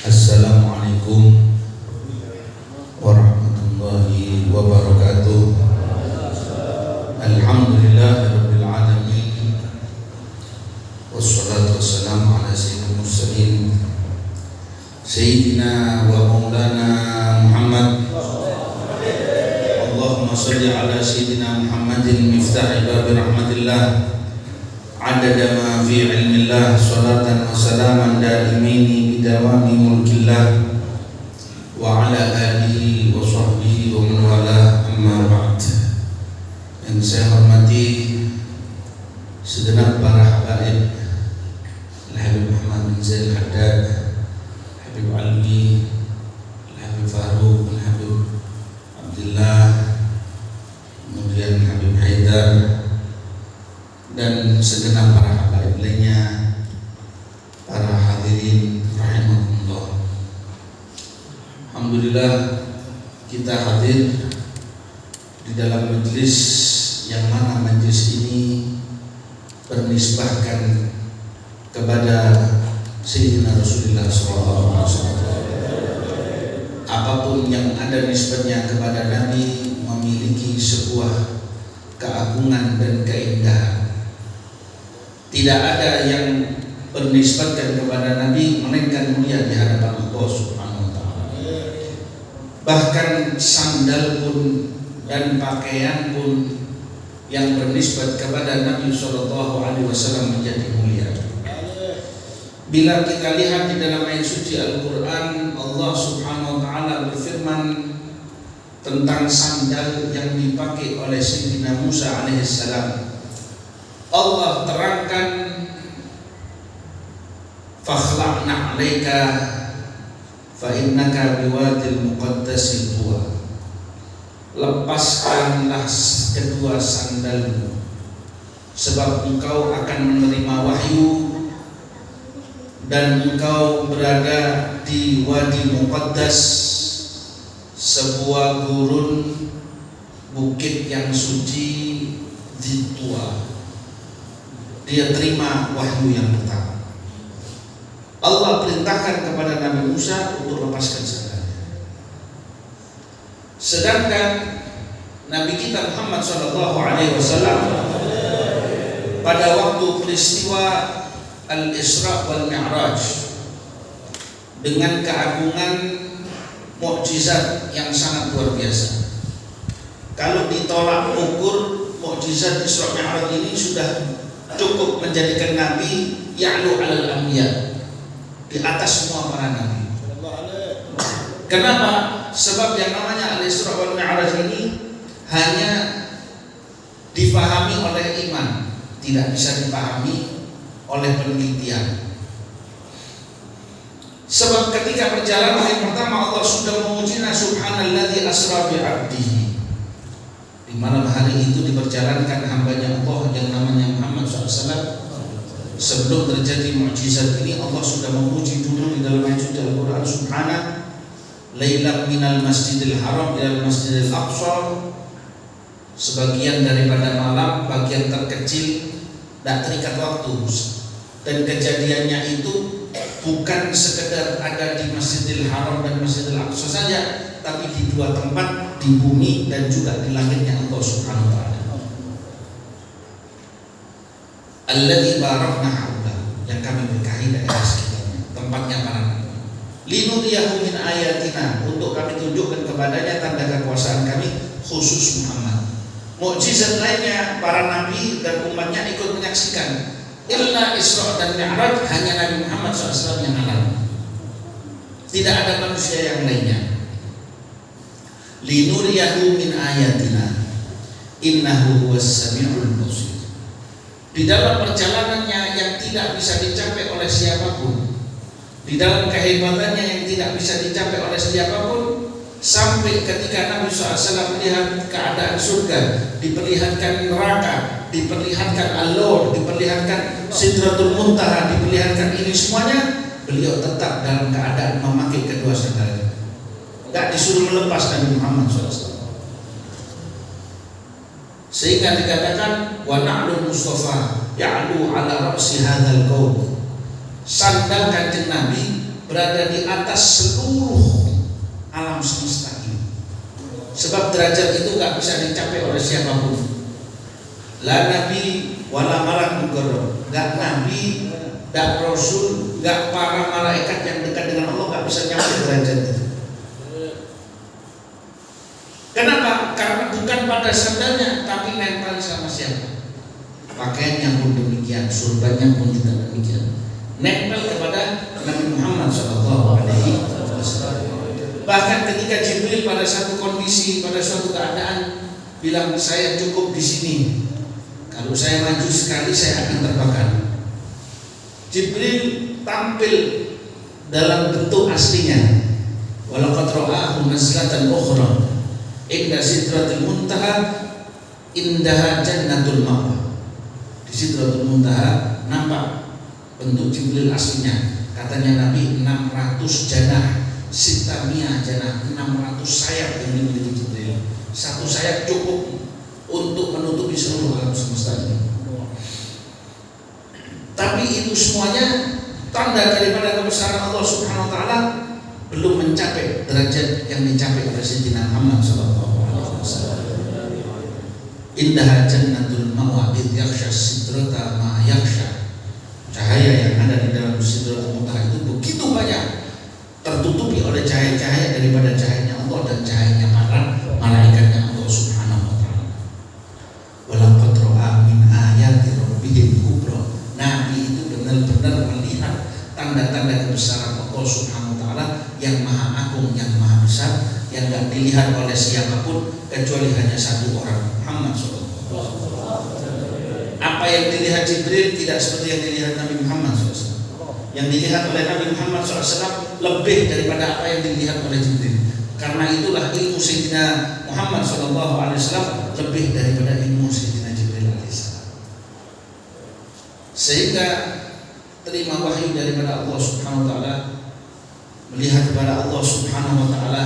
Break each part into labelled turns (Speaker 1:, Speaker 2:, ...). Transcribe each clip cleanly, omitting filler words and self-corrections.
Speaker 1: Assalamualaikum warahmatullahi wabarakatuh. Alhamdulillahirabbil alamin. Wassalatu wassalamu ala sayyidil mursalin sayyidina wa maulana Muhammad. Allahumma shalli ala sayyidina Muhammadin miftahi babi rahmatillah adada ma fi ilmillah salatan wa salaman daimini bidawami mulkillah wa ala alihi wa sahbihi wa man wala amma ba'd. Yang saya hormati segenap para habaib Al-Habib Muhammad bin Zaid Al-Haddad, Habib Alwi, Al-Habib Faruq, Al-Habib Abdullah, kemudian Habib Haidar, dan segenap para habaib lainnya, para hadirin rahimahumullah. Alhamdulillah kita hadir di dalam majelis yang mana majelis ini bernisbahkan kepada Sayyidina Rasulullah SAW. Apapun yang ada nisbatnya kepada Nabi memiliki sebuah keagungan dan keindahan. Tidak ada yang bernisbatkan kepada Nabi melainkan mulia di hadapan Allah Subhanahu wa taala. Bahkan sandal pun dan pakaian pun yang bernisbat kepada Nabi sallallahu alaihi wasallam menjadi mulia. Bila kita lihat di dalam ayat suci Al-Qur'an, Allah Subhanahu wa taala berfirman tentang sandal yang dipakai oleh Sayyidina Musa alaihissalam. Allah terangkan, fakhla'na 'alaika fa innaka biwadil muqaddasil tuwa. Lepaskanlah kedua sandalmu, sebab engkau akan menerima wahyu dan engkau berada di wadi muqaddas, sebuah gurun bukit yang suci di Tua. Dia terima wahyu yang pertama. Allah perintahkan kepada Nabi Musa untuk lepaskan sandalnya. Sedangkan Nabi kita Muhammad SAW pada waktu peristiwa Al-Isra wal Mi'raj dengan keagungan mukjizat yang sangat luar biasa. Kalau ditolak ukur, mukjizat Isra Mi'raj ini sudah cukup menjadikan Nabi ya'lu 'alal anbiya, di atas semua para nabi. Kenapa? Sebab yang namanya Al-Isra wal Mi'raj ini hanya dipahami oleh iman, tidak bisa dipahami oleh penelitian. Sebab ketika perjalanan yang pertama Allah sudah memujinya, subhanalladzi asra bi 'abdihi. Di malam hari itu diperjalankan hambanya Allah yang namanya Muhammad SAW. Sebelum terjadi mukjizat ini, Allah sudah memuji dulu di dalam ayat suci Al-Quran, subhana lailan minal masjidil haram ilal masjidil aqsa. Sebagian daripada malam, bagian terkecil, tidak terikat waktu. Dan kejadiannya itu bukan sekedar ada di Masjidil Haram dan Masjidil Aqsa saja, tapi di dua tempat, di bumi dan juga di langitnya Allah Subhanahu wa taala. Alladzi barakna haulahu, yang kami berkahi daerah sekitarnya, tempatnya para nabi. Linuriyahu min ayatina, untuk kami tunjukkan kepadanya tanda kekuasaan kami, khusus Muhammad. Mukjizat lainnya para nabi dan umatnya ikut menyaksikan. Illa Isra dan Mi'raj hanya Nabi Muhammad SAW yang alami. Tidak ada manusia yang lainnya. Linuriyahu min ayatina innahu huwas sami'ul basir. Di dalam perjalanannya yang tidak bisa dicapai oleh siapapun, di dalam kehebatannya yang tidak bisa dicapai oleh siapapun, sampai ketika Nabi SAW melihat keadaan surga, diperlihatkan neraka, diperlihatkan Allah, diperlihatkan Sidratul Muntaha, diperlihatkan ini semuanya, beliau tetap dalam keadaan memakai kedua sandalnya. Tidak disuruh melepas Nabi Muhammad SAW. Sehingga dikatakan wa na'lul Mustafa ya'lu ala ra'si hadzal qaum. Sandal Kanjeng Nabi berada di atas seluruh alam semesta ini. Sebab derajat itu gak bisa dicapai oleh siapapun. La nabi wala malak mukarram. Gak nabi, gak rasul, gak para malaikat yang dekat dengan Allah gak bisa nyampe derajat itu. Kenapa? Karena bukan pada sandalnya, tapi nempel sama siapa? Pakaiannya pun demikian, surbannya pun juga demikian, nempel kepada Nabi Muhammad SAW. Bahkan ketika Jibril pada satu kondisi, pada suatu keadaan bilang, saya cukup di sini. Kalau saya maju sekali saya akan terbakar. Jibril tampil dalam bentuk aslinya. Walaqad ra'ahu nazlatan ukhra inda sidratil muntaha indaha jannatul ma'wa. Di sidratul muntaha nampak bentuk Jibril aslinya. Katanya Nabi 600 janah, sitamia janah, 600 sayap yang dimiliki Jibril. Satu sayap cukup untuk menutupi seluruh alam semesta ini. Tapi itu semuanya tanda daripada kebesaran Allah Subhanahu wa taala belum mencapai derajat yang dicapai oleh Sayyidina Muhammad sallallahu alaihi wasallam. Indah jannatul ma'wa id yakhsha sidrata ma yakhsha. Cahaya yang ada di dalam sidratul muntaha itu begitu banyak, tertutupi oleh cahaya-cahaya daripada cahayanya Allah dan cahayanya para malaikatnya Allah Subhanahu wa taala. Walaqad ra'a min ayati rabbihil kubra. Nabi itu benar-benar melihat tanda-tanda kebesaran Allah Subhanahu wa taala yang maha agung, yang maha besar, yang tidak dilihat oleh siapapun kecuali hanya satu orang, Muhammad SAW. Apa yang dilihat Jibril tidak seperti yang dilihat Nabi Muhammad SAW. Yang dilihat oleh Nabi Muhammad SAW lebih daripada apa yang dilihat oleh Jibril. Karena itulah ilmu Sayyidina Muhammad SAW lebih daripada ilmu Sayyidina Jibril alaihissalam. Sehingga terima wahyu daripada Allah Subhanahu wa taala, melihat kepada Allah Subhanahu wa taala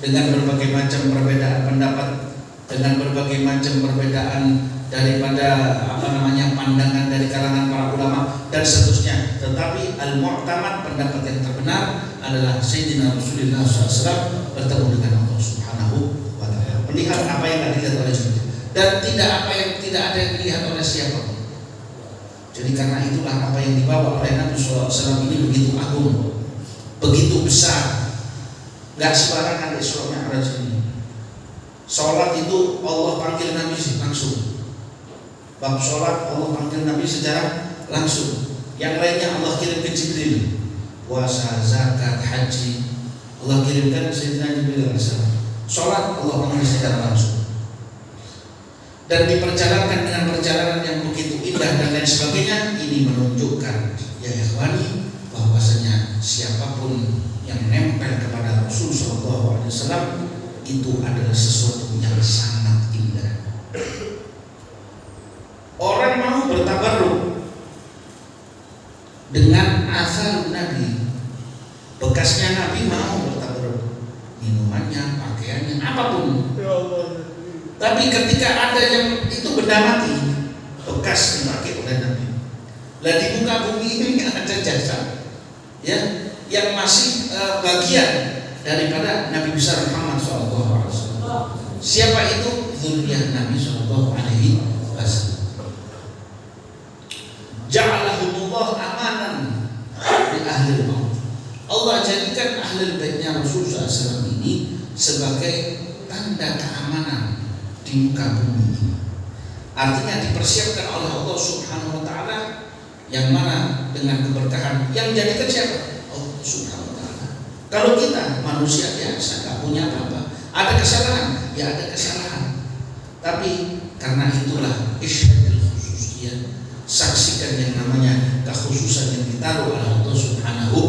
Speaker 1: dengan berbagai macam perbedaan pendapat, dengan berbagai macam perbedaan daripada pandangan dari kalangan para ulama dan seterusnya. Tetapi al-mu'tamad, pendapat yang terbenar adalah Sayyidina Rasulullah SAW bertemu dengan Allah Subhanahu wa taala, melihat apa yang tidak dilihat oleh Jibril dan tidak ada yang dilihat oleh siapapun. Jadi karena itulah apa yang dibawa oleh Nabi SAW ini begitu agung, begitu besar, nggak sembarangan Isra Mi'raj ini. Sholat itu Allah panggil Nabi langsung. Bab sholat Allah panggil Nabi secara langsung. Yang lainnya Allah kirim ke Jibril. Puasa, zakat, haji Allah kirimkan Sayyidina Jibril alaihissalam. Sholat Allah panggil secara langsung. Dan diperjalankan dengan perjalanan yang begitu indah dan lain sebagainya. Ini menunjukkan, ya ikhwani, bahwasanya siapapun yang nempel kepada Rasul SAW itu adalah sesuatu yang sangat indah. Orang mau bertabarruk dengan asal Nabi, bekasnya Nabi, mau bertabarruk, minumannya, pakaiannya, apapun. Tapi ketika ada yang itu benda mati, bekas dipakai oleh Nabi. Lah di muka bumi ini ada jasa, ya, yang masih bagian daripada Nabi besar Muhammad SAW. Siapa itu? Dzurriyyah Nabi SAW. Ja'alahumullah amanan di ahli maut. Allah jadikan ahli baitnya Rasul SAW ini sebagai tanda keamanan di muka bumi ini. Artinya dipersiapkan oleh Allah Subhanahu wa taala, yang mana dengan keberkahan yang jadikan siapa? Allah Subhanahu wa taala. Kalau kita manusia biasa, enggak punya apa-apa, ada kesalahan, ya ada kesalahan. Tapi karena itulah isyadul khususiyah, saksikan yang namanya kekhususan yang ditaruh oleh Allah Subhanahu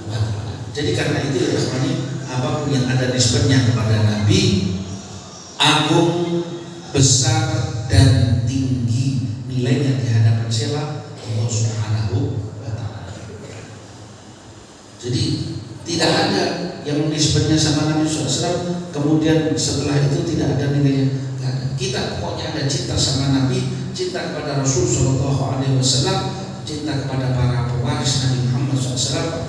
Speaker 1: wa taala. Jadi karena itu ya teman-teman, apapun yang ada nisbatnya kepada Nabi, agung, besar dan tinggi nilainya di hadapan siapa? Allah Subhanahu wa taala. Jadi tidak ada yang nisbatnya sama Nabi SAW kemudian setelah itu tidak ada nilainya. Kita pokoknya ada cinta sama Nabi, cinta kepada Rasul SAW, cinta kepada para pewaris Nabi Muhammad Muhammad SAW,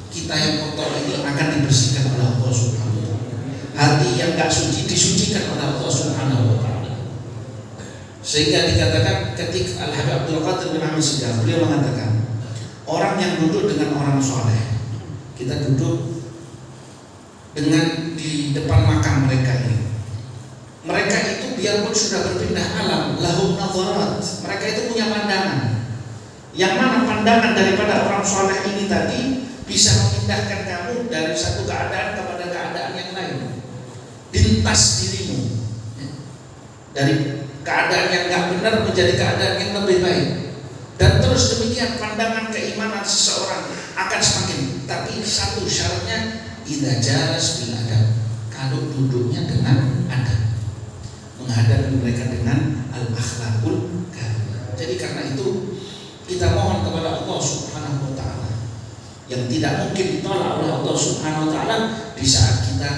Speaker 1: kita yang kotor ini akan dibersihkan oleh Allah Subhanahu wa Ta'ala. Hati yang gak suci disucikan oleh Allah Subhanahu wa Ta'ala. Sehingga dikatakan ketika Al-Habib Abdul Qadir bin Ahmad Siddiq, beliau mengatakan, orang yang duduk dengan orang soleh, kita duduk dengan di depan makam mereka ini, mereka itu biarpun sudah berpindah alam, lahum nadharat, mereka itu punya pandangan. Yang mana pandangan daripada orang soleh ini tadi bisa memindahkan kamu dari satu keadaan kepada keadaan yang lain, lintas dirimu dari keadaan yang gak benar menjadi keadaan yang lebih baik. Dan terus demikian pandangan keimanan seseorang akan semakin. Tapi satu syaratnya, idza jalas bil adab, kalau duduknya dengan adab, menghadapi mereka dengan al-akhlaqul karimah. Jadi karena itu kita mohon kepada Allah Subhanahu wa Ta'ala yang tidak mungkin ditolak oleh Allah Subhanahu wa Ta'ala di saat kita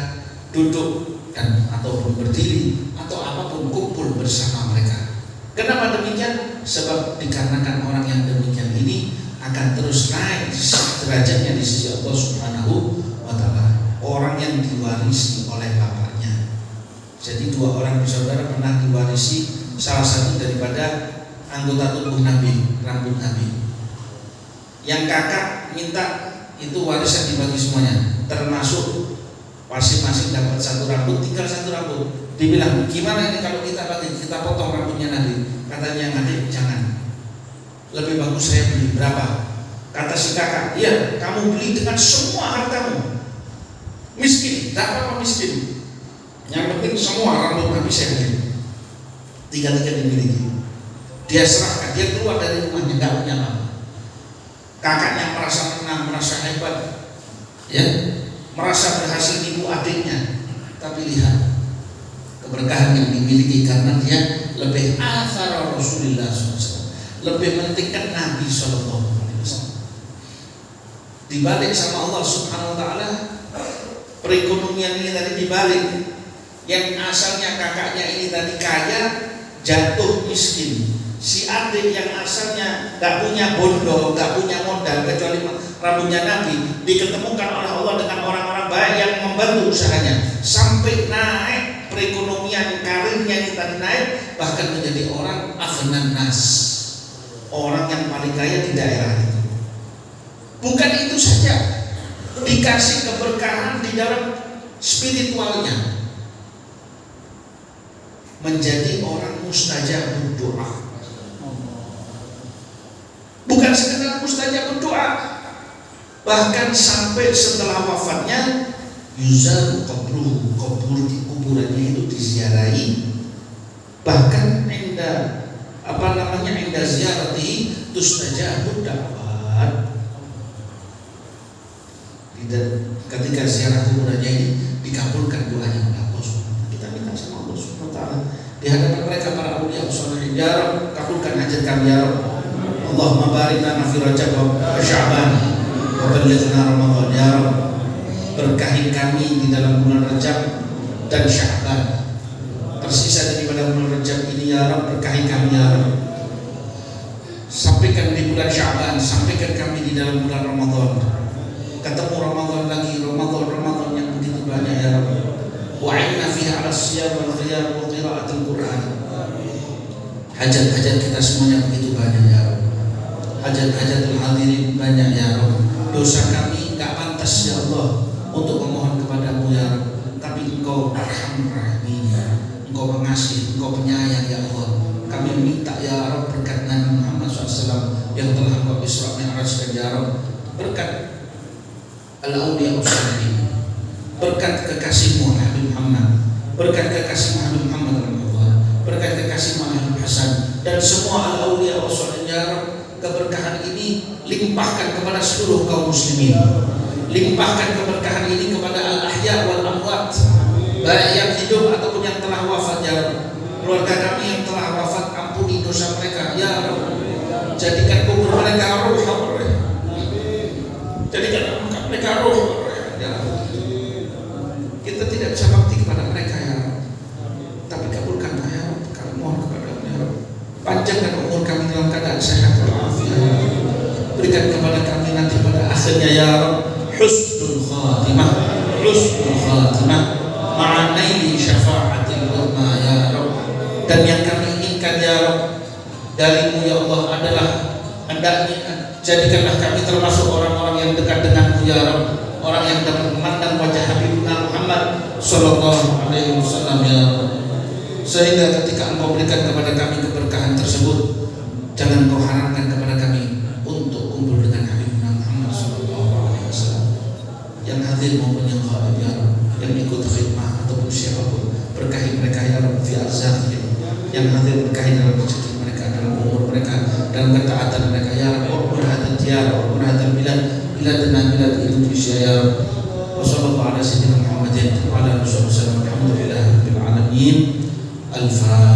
Speaker 1: duduk dan ataupun berdiri atau apapun kumpul bersama mereka. Kenapa demikian? Sebab dikarenakan orang yang demikian ini akan terus naik derajatnya di sisi Allah Subhanahu wa Ta'ala. Orang yang diwarisi oleh bapaknya. Jadi dua orang bersaudara pernah diwarisi salah satu daripada anggota tubuh Nabi, rambut Nabi. Yang kakak minta itu warisan dibagi semuanya, termasuk masing-masing dapat satu rambut, tinggal satu rambut. Dibilang, gimana ini kalau kita bagi, kita potong rambutnya Nabi? Katanya yang adik, jangan, lebih bagus saya beli. Berapa? Kata si kakak, iya kamu beli dengan semua hartamu. Miskin, tak apa-apa miskin, yang penting semua rambut Nabi saya beli. Tiga-tiga dimiliki. Dia serahkan, dia keluar dari rumahnya gak punya apa. Kakaknya merasa menang, merasa hebat, ya, merasa berhasil nipu adiknya. Tapi lihat keberkahan yang dimiliki karena dia lebih athar Rasulullah SAW, lebih mentingkan Nabi SAW. Dibalik sama Allah Subhanahu wa Ta'ala, perekonomian ini tadi dibalik. Yang asalnya kakaknya ini tadi kaya jatuh miskin. Si adik yang asalnya gak punya bondo, gak punya modal kecuali rambutnya Nabi, diketemukan oleh Allah dengan orang-orang baik yang membantu usahanya sampai naik perekonomian, karirnya ini tadi naik, bahkan menjadi orang aghnan nas, orang yang paling kaya di daerah itu. Bukan itu saja, dikasih keberkahan di dalam spiritualnya, menjadi orang mustajab doa. Bukan sekedar mustajab berdoa, bahkan sampai setelah wafatnya yuzar qabruhu, kuburannya itu diziarahi. Bahkan inda ziyarati tustajabud da'wat. Ketika ziarah kuburannya ini dikabulkan doanya oleh Allah Subhanahu. Kita minta sama Allah Subhanahu wa Ta'ala di hadapan mereka para auliya saleh, ya Rabb, kabulkan hajat kami ya Rabb. Allahumma barik lana fi Rajab wa Sya'ban wa ballighna Ramadan ya Rabb. Berkahi kami di dalam bulan Rajab dan Sya'ban. Tersisa daripada bulan Rajab ini ya Rabb, berkahi kami ya Rabb. Sampaikan di bulan Sya'ban, sampaikan kami di dalam bulan Ramadan. Ketemu Ramadan lagi, Ramadan yang begitu banyak ya Rabb. Wa'inna fiha 'ala siyam wal qiyam wa qira'atul Qur'an. Hajat-hajat kita semuanya begitu banyak ya Rabb. Hajat-hajatul hadirin banyak ya Rabb. Dosa kami gak pantas ya Allah untuk memohon kepadamu ya Rabb. Tapi Engkau Arhamur Rahimin, Engkau pengasih, Engkau penyayang ya Allah. Kami minta ya Rabb berkat Nabi Muhammad SAW yang telah Engkau Isra Mi'rajkan ya Rabb. Berkat al-awliya ushalihin, berkat kekasihmu Habib Muhammad, berkat kekasihmu Habib Muhammad Rasulullah, berkat kekasihmu Habib Hasan dan semua al-awliya ushalihin ya Rabb. Keberkahan ini limpahkan kepada seluruh kaum muslimin. Limpahkan keberkahan ini kepada al-ahya wal amwat, baik yang hidup ataupun yang telah wafat ya Rabb. Keluarga kami yang telah wafat, ampuni dosa mereka ya Rabb. Jadikan kubur mereka ruh, jadikan mereka ruh ya Rabb. Kita tidak bisa bakti kepada mereka ya Rabb, tapi kabulkanlah ya Rabb. Kami mohon kepada ya Rabb, panjangkan umur kami dalam keadaan sehat walafiat. Berikan kepada kami nanti pada semoga ya Rabb husnul khatimah ma'a naili syafa'atil uzma ya Rabb. Dan yang kami inginkan ya Rabb darimu ya Allah adalah hendaknya jadikanlah kami termasuk orang-orang yang dekat denganmu ya Rabb, orang yang dapat memandang wajah Habibuna Muhammad sallallahu alaihi wasallam ya Rabb. Sehingga ketika Engkau berikan kepada kami keberkahan tersebut, jangan Kau haramkan kepada kami untuk kumpul dengan Habibuna Muhammad sallallahu alaihi wasallam. Yang hadir maupun yang ghaib ya Rabb, yang ikut khidmah ataupun siapapun, berkahi mereka ya Rabb fi arzaqihim. Yang hadir berkahi dalam rezeki mereka, dalam umur mereka, dalam ketaatan mereka ya Rabb. Wa hadal diyar wa hadal biladna bilad Indonesia ya Rabb. Wa sallallahu ala sayyidina Muhammadin wa ala alihi wasallam. Alhamdulillahirabbil alamin. Al-Fatihah.